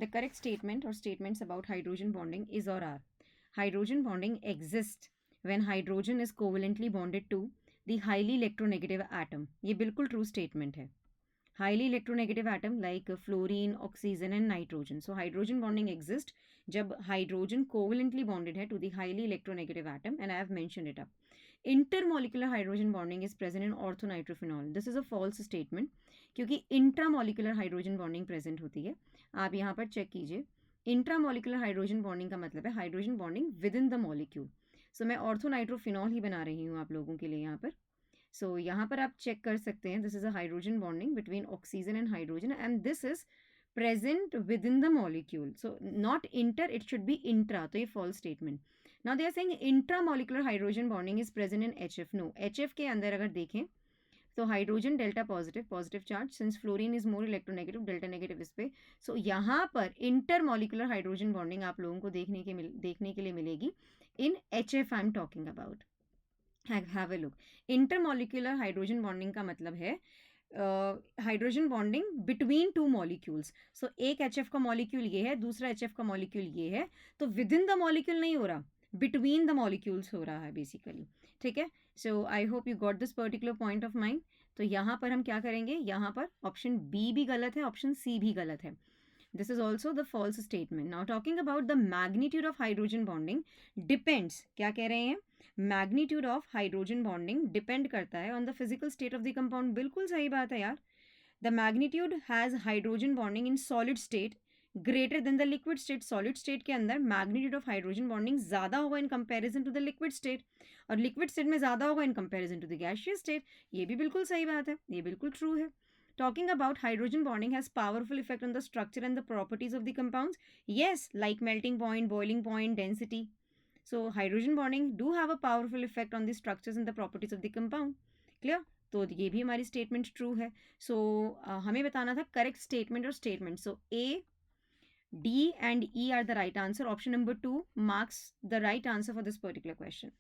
The correct statement or statements about hydrogen bonding is or are: hydrogen bonding exists when hydrogen is covalently bonded to the highly electronegative atom. ये बिल्कुल true statement है. Highly electronegative atom like fluorine, oxygen and nitrogen. So hydrogen bonding exists जब hydrogen covalently bonded है to the highly electronegative atom, and I have mentioned it up. Intermolecular hydrogen bonding is present in orthonitrophenol. This is a false statement क्योंकि intramolecular hydrogen bonding present होती है. आप यहाँ पर check कीजिए. Intramolecular hydrogen bonding का मतलब है hydrogen bonding within the molecule. So मैं ऑर्थोनाइट्रोफिनॉल ही बना रही हूँ आप लोगों के लिए यहाँ पर. सो यहाँ पर आप चेक कर सकते हैं. This is a hydrogen bonding between oxygen and hydrogen and this is present within the molecule. So not inter, it should be intra. तो ये false statement. Now they are saying intramolecular hydrogen bonding is present in HF. No, HF के अंदर अगर देखें तो hydrogen delta positive charge, since fluorine is more electronegative, delta negative इस पे. सो यहाँ पर इंटरमोलिकुलर हाइड्रोजन बॉन्डिंग आप लोगों को देखने के लिए मिलेगी in HF. I am talking about. Have a look. Intermolecular hydrogen bonding का मतलब है hydrogen bonding between two molecules. So एक HF का मॉलिक्यूल ये है, दूसरा HF का मॉलिक्यूल ये है, तो विद इन द मॉलिक्यूल नहीं हो रहा, बिटवीन द मॉलिक्यूल्स हो रहा है बेसिकली. ठीक है. So I hope you got this particular point of mind. तो यहाँ पर हम क्या करेंगे, यहाँ पर ऑप्शन बी भी गलत है, ऑप्शन सी भी गलत है. This is also the false statement. Now talking about the magnitude of hydrogen bonding depends. क्या कह रहे हैं? Magnitude of hydrogen bonding depend करता है on the physical state of the compound. बिल्कुल सही बात है यार. The magnitude has hydrogen bonding in solid state greater than the liquid state. Solid state के अंदर magnitude of hydrogen bonding ज़्यादा होगा in comparison to the liquid state, और liquid state में ज़्यादा होगा in comparison to the gaseous state. ये भी बिल्कुल सही बात है, ये बिल्कुल true है. Talking about hydrogen bonding has powerful effect on the structure and the properties of the compounds. Yes, like melting point, boiling point, density. So hydrogen bonding do have a powerful effect on the structures and the properties of the compound. Clear? तो ये भी हमारी statement true है. सो हमें बताना था correct statement और statement. So A, D and E R the right answer. Option number 2 marks the right answer for this particular question.